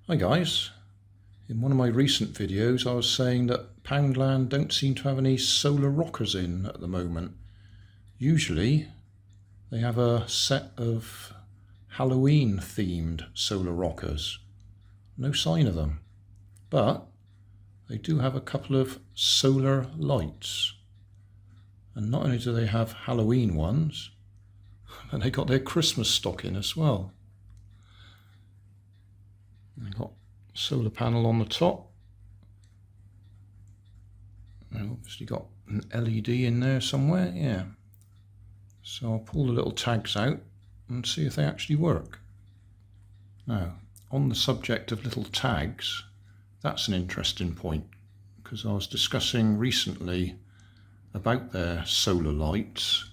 Hi guys, in one of my recent videos I was saying that Poundland don't seem to have any solar rockers in at the moment. Usually they have a set of Halloween themed solar rockers. No sign of them, but they do have a couple of solar lights. And not only do they have Halloween ones, but they got their Christmas stock in as well. They've got a solar panel on the top. They've obviously got an LED in there somewhere, yeah. So I'll pull the little tags out and see if they actually work. Now, on the subject of little tags, that's an interesting point, because I was discussing recently about their solar lights,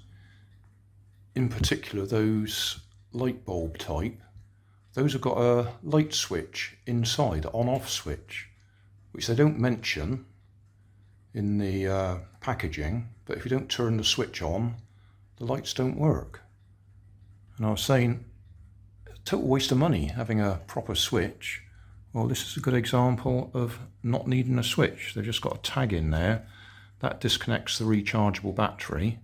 in particular those light bulb type. Those have got a light switch inside, on-off switch, which they don't mention in the packaging, but if you don't turn the switch on, the lights don't work. And I was saying, total waste of money having a proper switch. Well, this is a good example of not needing a switch. They've just got a tag in there that disconnects the rechargeable battery,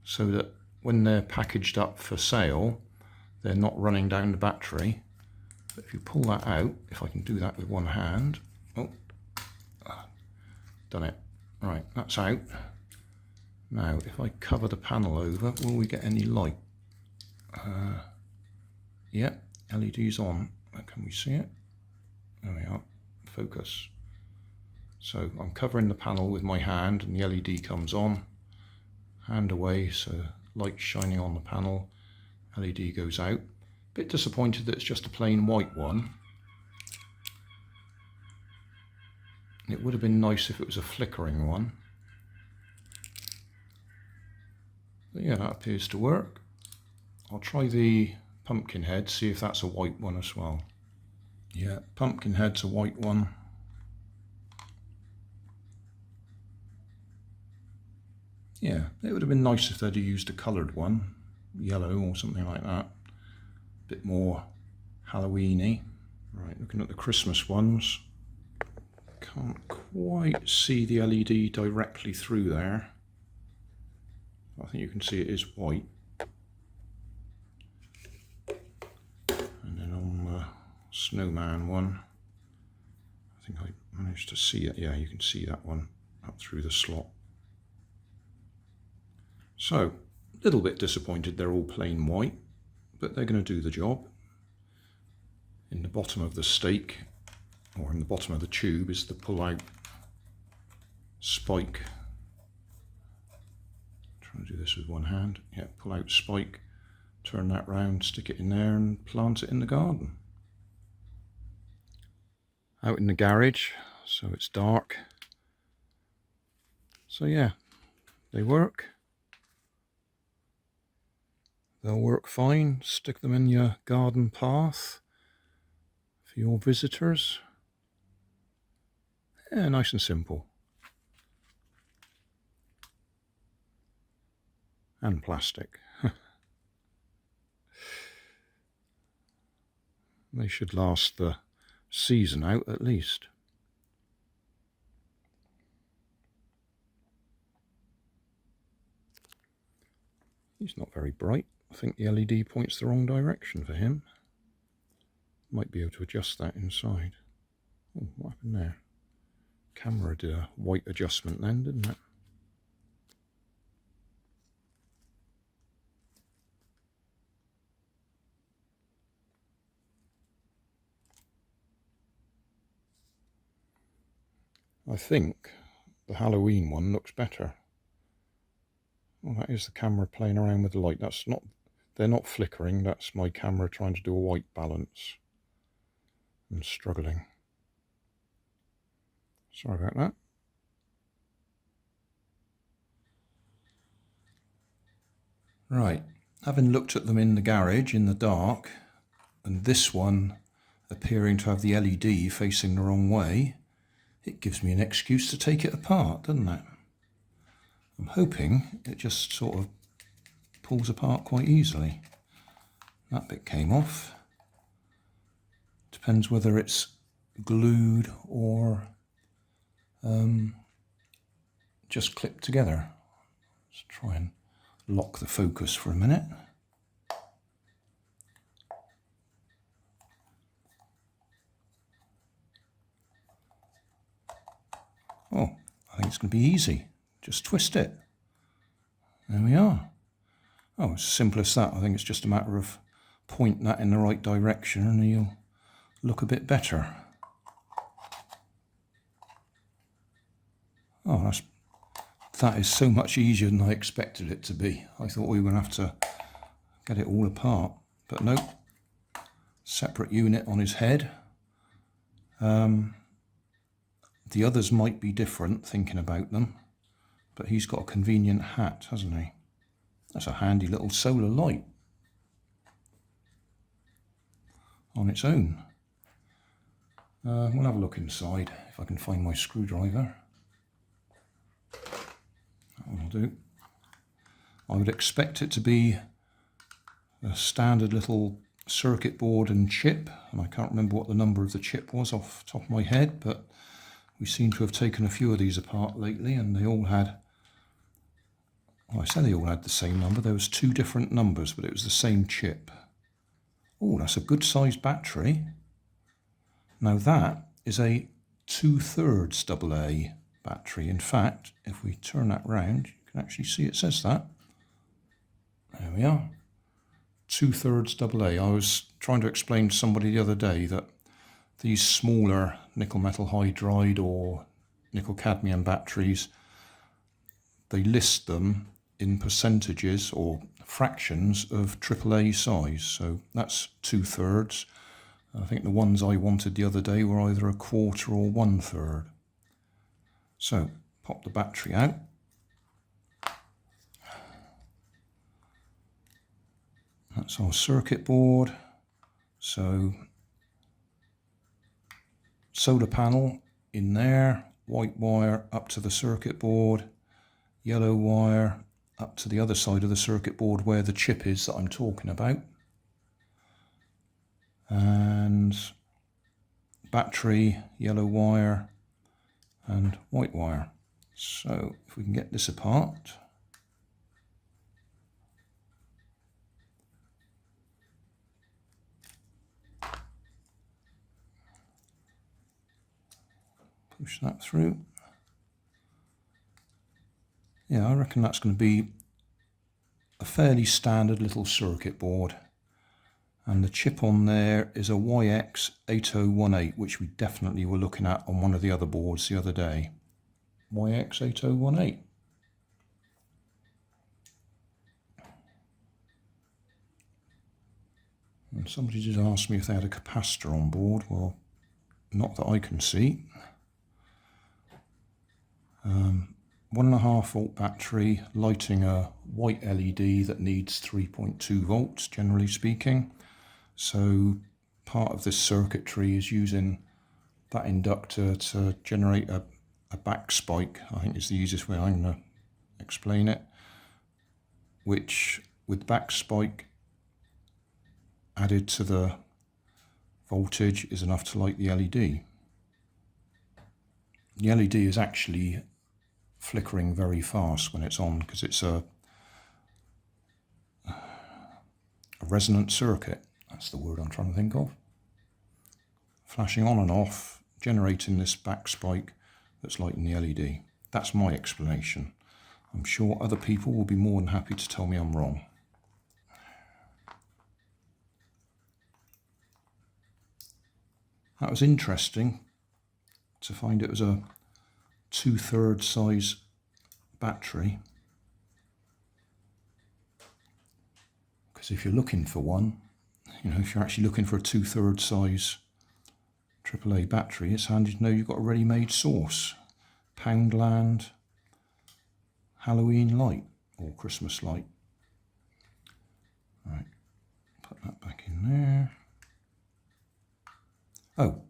so that when they're packaged up for sale, they're not running down the battery. But if you pull that out, if I can do that with one hand, done it. Right, that's out. Now, if I cover the panel over, will we get any light? Yeah, LED's on. Can we see it? There we are. Focus. So I'm covering the panel with my hand and the LED comes on. Hand away, so light shining on the panel. LED goes out. Bit disappointed that it's just a plain white one. It would have been nice if it was a flickering one. But yeah, that appears to work. I'll try the pumpkin head, see if that's a white one as well. Yeah, pumpkin head's a white one. Yeah, it would have been nice if they'd have used a coloured one, yellow or something like that. A bit more Halloween-y. Right, looking at the Christmas ones. Can't quite see the LED directly through there. I think you can see it is white. And then on the snowman one, I think I managed to see it. Yeah, you can see that one up through the slot. So, a little bit disappointed they're all plain white, but they're going to do the job. In the bottom of the stake, or in the bottom of the tube, is the pull-out spike. Trying to do this with one hand. Yeah, pull out spike, turn that round, stick it in there and plant it in the garden. Out in the garage, so it's dark. So yeah, they work. They'll work fine. Stick them in your garden path for your visitors. Yeah, nice and simple. And plastic. They should last the season out at least. He's not very bright. I think the LED points the wrong direction for him. Might be able to adjust that inside. Oh, what happened there? Camera did a white adjustment then, didn't it? I think the Halloween one looks better. Well, that is the camera playing around with the light. That's not, they're not flickering, that's my camera trying to do a white balance and struggling. Sorry about that. Right, having looked at them in the garage in the dark, and this one appearing to have the LED facing the wrong way, it gives me an excuse to take it apart, doesn't it? I'm hoping it just sort of pulls apart quite easily. That bit came off. Depends whether it's glued or just clipped together. Let's try and lock the focus for a minute. Oh, I think it's going to be easy. Just twist it. There we are. Oh, it's as simple as that. I think it's just a matter of pointing that in the right direction and you'll look a bit better. Oh, that is so much easier than I expected it to be. I thought we were going to have to get it all apart, but nope. Separate unit on his head. The others might be different, thinking about them, but he's got a convenient hat, hasn't he? That's a handy little solar light on its own. We'll have a look inside if I can find my screwdriver. That'll do. I would expect it to be a standard little circuit board and chip, and I can't remember what the number of the chip was off the top of my head, but we seem to have taken a few of these apart lately and they all had, well, I say they all had the same number. There was 2 different numbers, but it was the same chip. Oh, that's a good sized battery. Now that is a 2/3 AA battery. In fact, if we turn that round, you can actually see it says that. There we are. 2/3 AA. I was trying to explain to somebody the other day that these smaller nickel metal hydride or nickel cadmium batteries, they list them in percentages or fractions of AAA size. So that's 2/3. I think the ones I wanted the other day were either 1/4 or 1/3. So pop the battery out. That's our circuit board. So solar panel in there, white wire up to the circuit board, yellow wire up to the other side of the circuit board where the chip is that I'm talking about, and battery, yellow wire and white wire. So if we can get this apart, push that through. Yeah, I reckon that's going to be a fairly standard little circuit board. And the chip on there is a YX8018, which we definitely were looking at on one of the other boards the other day. YX8018. And somebody did ask me if they had a capacitor on board. Well, not that I can see. 1.5 volt battery lighting a white LED that needs 3.2 volts, generally speaking. So part of this circuitry is using that inductor to generate a back spike, I think is the easiest way I'm going to explain it, which with back spike added to the voltage is enough to light the LED. The LED is actually flickering very fast when it's on because it's a resonant circuit. That's the word I'm trying to think of. Flashing on and off, generating this back spike that's lighting the LED. That's my explanation. I'm sure other people will be more than happy to tell me I'm wrong. That was interesting to find it was a 2/3 size battery, because if you're looking for one, if you're actually looking for a 2/3 size AAA battery, it's handy to know you've got a ready-made source. Poundland Halloween light or Christmas light. Right, put that back in there. Oh,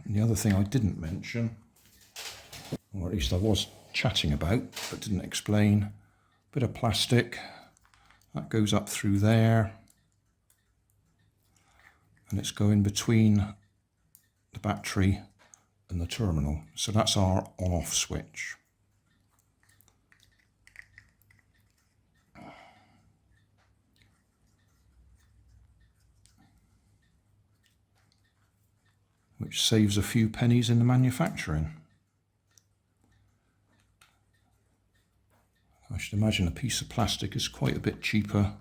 and the other thing I didn't mention, or at least I was chatting about but didn't explain, bit of plastic that goes up through there, and it's going between the battery and the terminal. So that's our on-off switch. Which saves a few pennies in the manufacturing. I should imagine a piece of plastic is quite a bit cheaper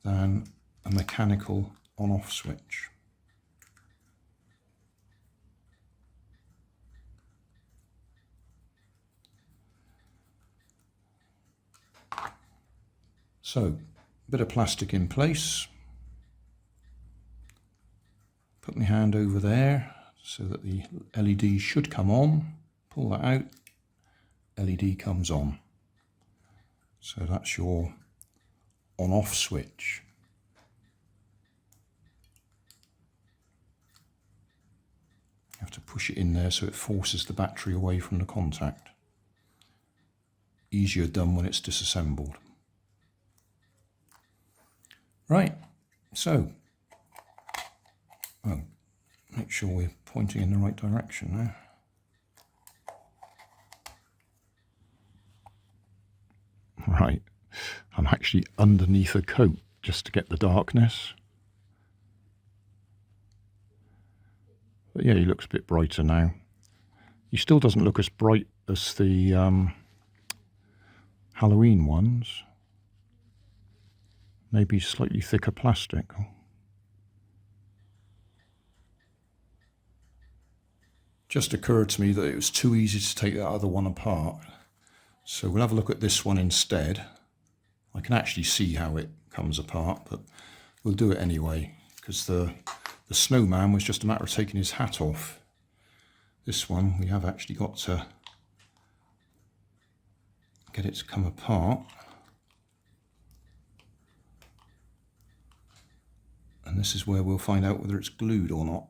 than a mechanical on-off switch. So, a bit of plastic in place. Put my hand over there so that the LED should come on. Pull that out, LED comes on. So that's your on-off switch. You have to push it in there so it forces the battery away from the contact. Easier done when it's disassembled. Right, so, make sure we're pointing in the right direction now. Right, I'm actually underneath a coat just to get the darkness. But yeah, he looks a bit brighter now. He still doesn't look as bright as the Halloween ones. Maybe slightly thicker plastic. Just occurred to me that it was too easy to take that other one apart. So we'll have a look at this one instead. I can actually see how it comes apart, but we'll do it anyway, because the snowman was just a matter of taking his hat off. This one, we have actually got to get it to come apart. And this is where we'll find out whether it's glued or not.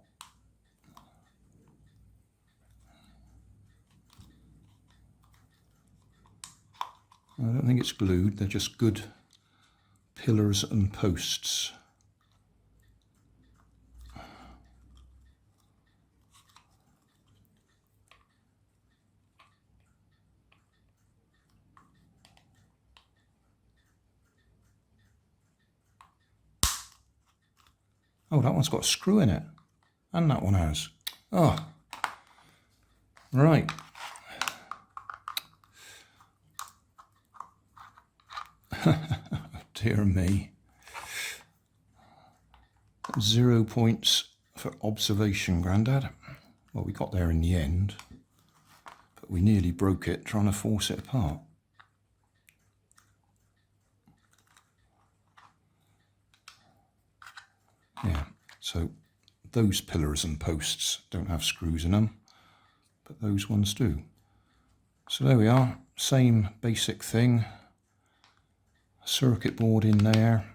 I don't think it's glued, they're just good pillars and posts. Oh, that one's got a screw in it. And that one has. Oh. Right. Dear me. 0 points for observation, Grandad. Well, we got there in the end, but we nearly broke it trying to force it apart. Yeah, so those pillars and posts don't have screws in them, but those ones do. So there we are, same basic thing. Circuit board in there.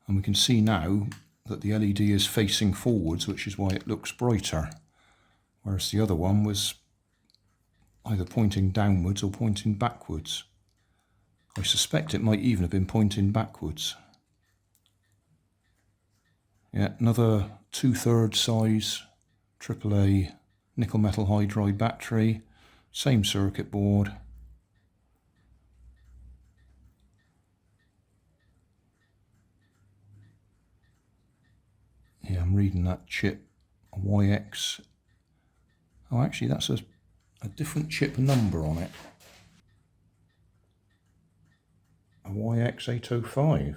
And we can see now that the LED is facing forwards, which is why it looks brighter. Whereas the other one was either pointing downwards or pointing backwards. I suspect it might even have been pointing backwards. Yeah, another 2/3 size AAA nickel metal hydride battery, same circuit board. Yeah, I'm reading that chip, YX. Oh, actually that's a different chip number on it. A YX805.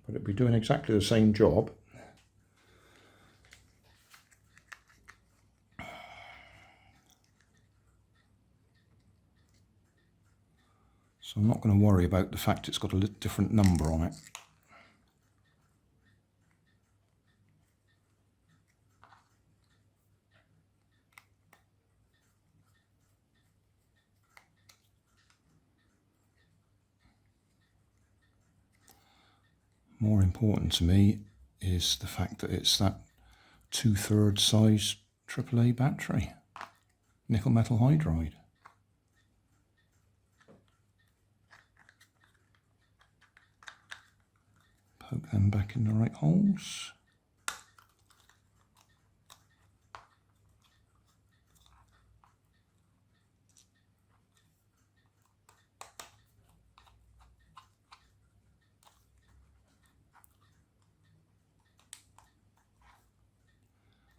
But it'd be doing exactly the same job. So I'm not going to worry about the fact it's got a different number on it. More important to me is the fact that it's that 2/3 size AAA battery, nickel metal hydride. plug them back in the right holes.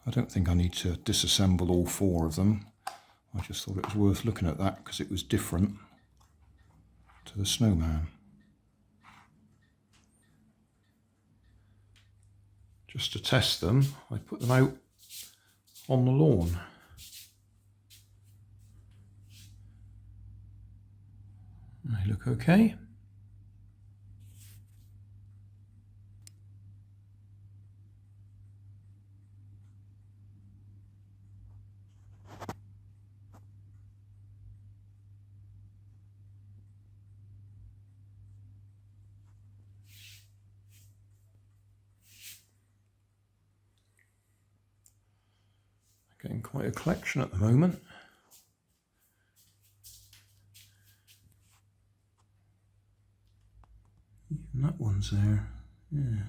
I don't think I need to disassemble all 4 of them. I just thought it was worth looking at that because it was different to the snowman. Just to test them, I put them out on the lawn. They look okay. Getting quite a collection at the moment. Even that one's there. Yeah.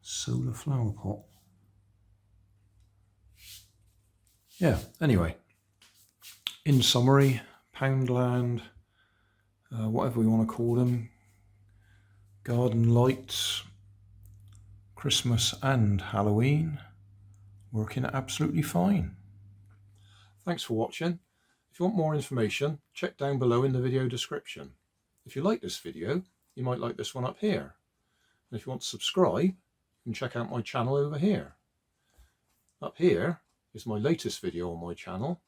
Solar flower pot. Yeah, anyway. In summary, Poundland, whatever we want to call them, garden lights, Christmas and Halloween, working absolutely fine. Thanks for watching. If you want more information, check down below in the video description. If you like this video, you might like this one up here. And if you want to subscribe, you can check out my channel over here. Up here is my latest video on my channel,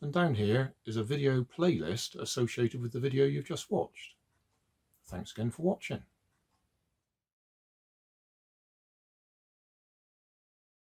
and down here is a video playlist associated with the video you've just watched. Thanks again for watching.